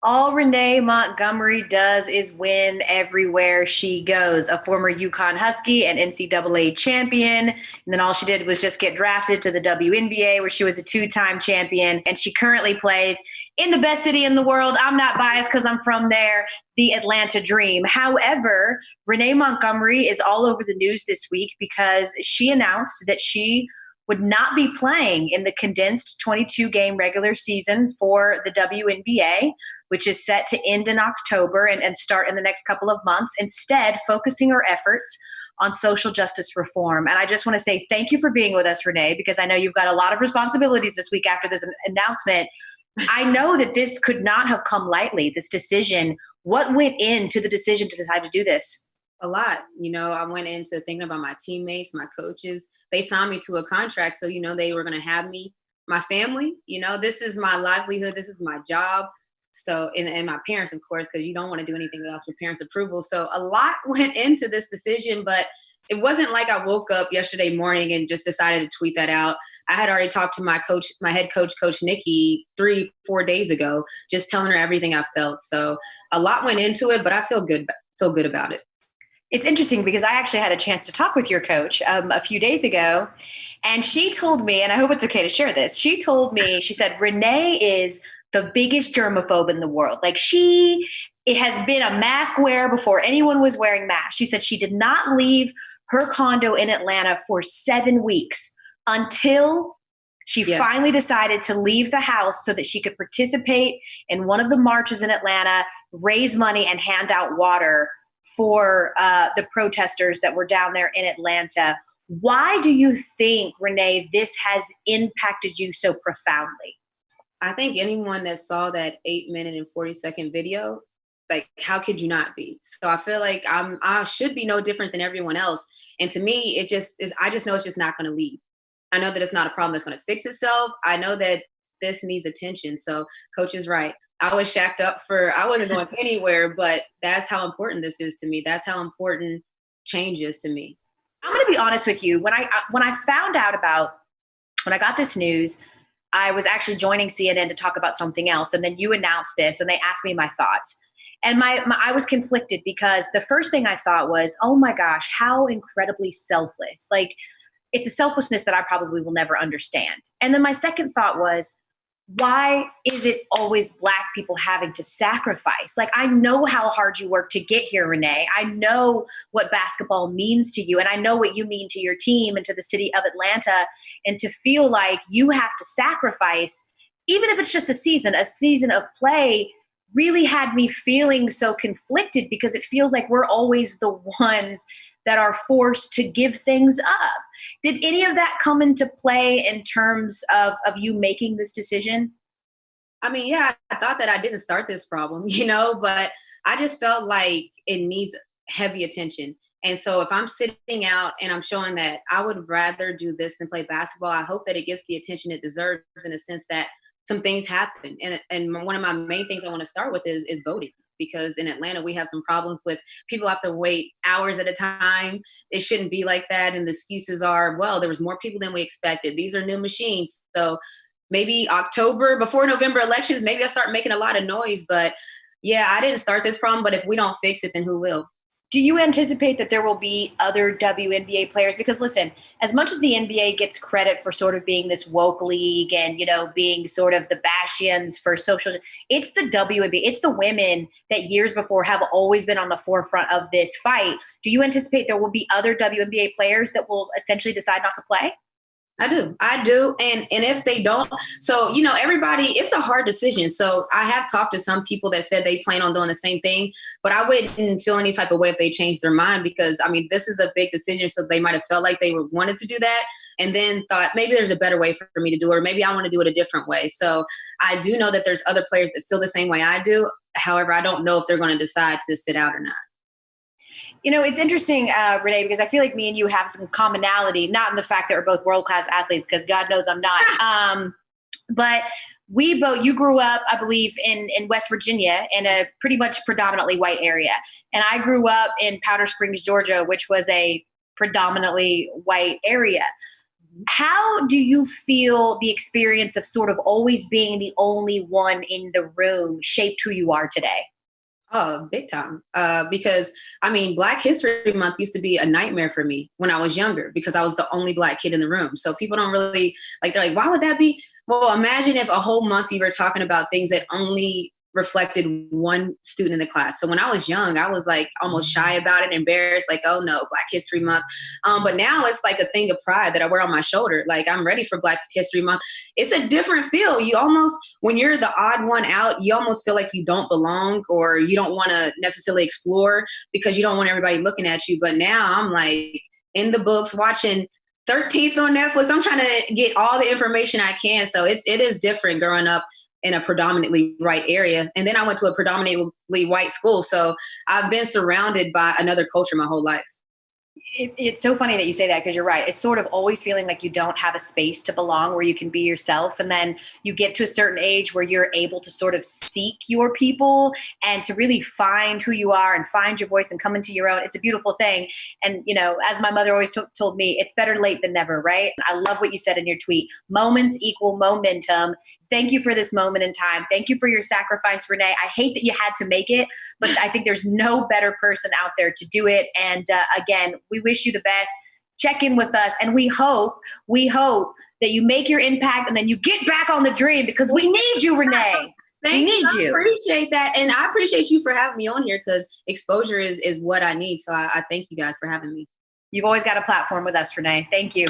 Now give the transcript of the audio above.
All Renee Montgomery does is win everywhere she goes. A former UConn Husky and NCAA champion. And then all she did was just get drafted to the WNBA, where she was a two-time champion. And she currently plays in the best city in the world. I'm not biased because I'm from there, the Atlanta Dream. However, Renee Montgomery is all over the news this week because she announced that she would not be playing in the condensed 22-game regular season for the WNBA, which is set to end in October and start in the next couple of months, instead focusing her efforts on social justice reform. And I just want to say thank you for being with us, Renee, because I know you've got a lot of responsibilities this week after this announcement. I know that this could not have come lightly, this decision. What went into the decision to decide to do this? A lot. I went into thinking about my teammates, my coaches. They signed me to a contract, so they were going to have me, my family. This is my livelihood. This is my job. So, and my parents, of course, because you don't want to do anything without your parents' approval. So a lot went into this decision, but it wasn't like I woke up yesterday morning and just decided to tweet that out. I had already talked to my coach, my head coach, Coach Nikki, 3-4 days ago, just telling her everything I felt. So a lot went into it, but I feel good about it. It's interesting because I actually had a chance to talk with your coach a few days ago, and she told me, and I hope it's okay to share this, she said, Renee is the biggest germaphobe in the world. Like it has been a mask wearer before anyone was wearing masks. She said she did not leave her condo in Atlanta for 7 weeks until she finally decided to leave the house so that she could participate in one of the marches in Atlanta, raise money, and hand out water for the protesters that were down there in Atlanta. Why do you think, Renee, this has impacted you so profoundly? I think anyone that saw that 8-minute and 40-second video, like, how could you not be? So I feel like I should be no different than everyone else. And to me, it just is, I just know it's just not going to leave. I know that it's not a problem that's going to fix itself. I know that this needs attention. So Coach is right. I was shacked up I wasn't going anywhere, but that's how important this is to me. That's how important change is to me. I'm going to be honest with you. When I found out when I got this news, I was actually joining CNN to talk about something else. And then you announced this and they asked me my thoughts. And I was conflicted because the first thing I thought was, oh my gosh, how incredibly selfless. Like, it's a selflessness that I probably will never understand. And then my second thought was, why is it always Black people having to sacrifice? Like, I know how hard you work to get here, Renee. I know what basketball means to you, and I know what you mean to your team and to the city of Atlanta. And to feel like you have to sacrifice, even if it's just a season of play, really had me feeling so conflicted because it feels like we're always the ones that are forced to give things up. Did any of that come into play in terms of you making this decision? I mean, yeah, I thought that I didn't start this problem, but I just felt like it needs heavy attention. And so if I'm sitting out and I'm showing that I would rather do this than play basketball, I hope that it gets the attention it deserves, in a sense that some things happen. And one of my main things I want to start with is voting. Because in Atlanta, we have some problems with people have to wait hours at a time. It shouldn't be like that. And the excuses are, well, there was more people than we expected. These are new machines. So maybe October, before November elections, maybe I start making a lot of noise. But yeah, I didn't start this problem. But if we don't fix it, then who will? Do you anticipate that there will be other WNBA players? Because listen, as much as the NBA gets credit for sort of being this woke league and, being sort of the bastions for social, it's the WNBA, it's the women that years before have always been on the forefront of this fight. Do you anticipate there will be other WNBA players that will essentially decide not to play? I do. And if they don't, so, everybody, it's a hard decision. So I have talked to some people that said they plan on doing the same thing, but I wouldn't feel any type of way if they changed their mind, because this is a big decision. So they might've felt like they wanted to do that and then thought maybe there's a better way for me to do it, or maybe I want to do it a different way. So I do know that there's other players that feel the same way I do. However, I don't know if they're going to decide to sit out or not. It's interesting, Renee, because I feel like me and you have some commonality, not in the fact that we're both world-class athletes, because God knows I'm not. But you grew up, I believe, in West Virginia, in a pretty much predominantly white area. And I grew up in Powder Springs, Georgia, which was a predominantly white area. How do you feel the experience of sort of always being the only one in the room shaped who you are today? Oh, big time. Because I mean, Black History Month used to be a nightmare for me when I was younger because I was the only Black kid in the room. So people don't really like, they're like, why would that be? Well, imagine if a whole month you were talking about things that only reflected one student in the class. So when I was young, I was like almost shy about it, embarrassed, like, oh no, Black History Month. But now it's like a thing of pride that I wear on my shoulder. Like, I'm ready for Black History Month. It's a different feel. You almost, when you're the odd one out, you almost feel like you don't belong or you don't want to necessarily explore because you don't want everybody looking at you. But now I'm like in the books watching 13th on Netflix. I'm trying to get all the information I can. So it is different growing up in a predominantly white area. And then I went to a predominantly white school. So I've been surrounded by another culture my whole life. It's so funny that you say that because you're right. It's sort of always feeling like you don't have a space to belong where you can be yourself. And then you get to a certain age where you're able to sort of seek your people and to really find who you are and find your voice and come into your own. It's a beautiful thing. And, you know, as my mother always told me, it's better late than never, right? I love what you said in your tweet. Moments equal momentum. Thank you for this moment in time. Thank you for your sacrifice, Renee. I hate that you had to make it, but I think there's no better person out there to do it. And again, we wish you the best. Check in with us. And we hope that you make your impact and then you get back on the dream because we need you, Renee. Thank you. I appreciate that. And I appreciate you for having me on here because exposure is what I need. So I thank you guys for having me. You've always got a platform with us, Renee. Thank you.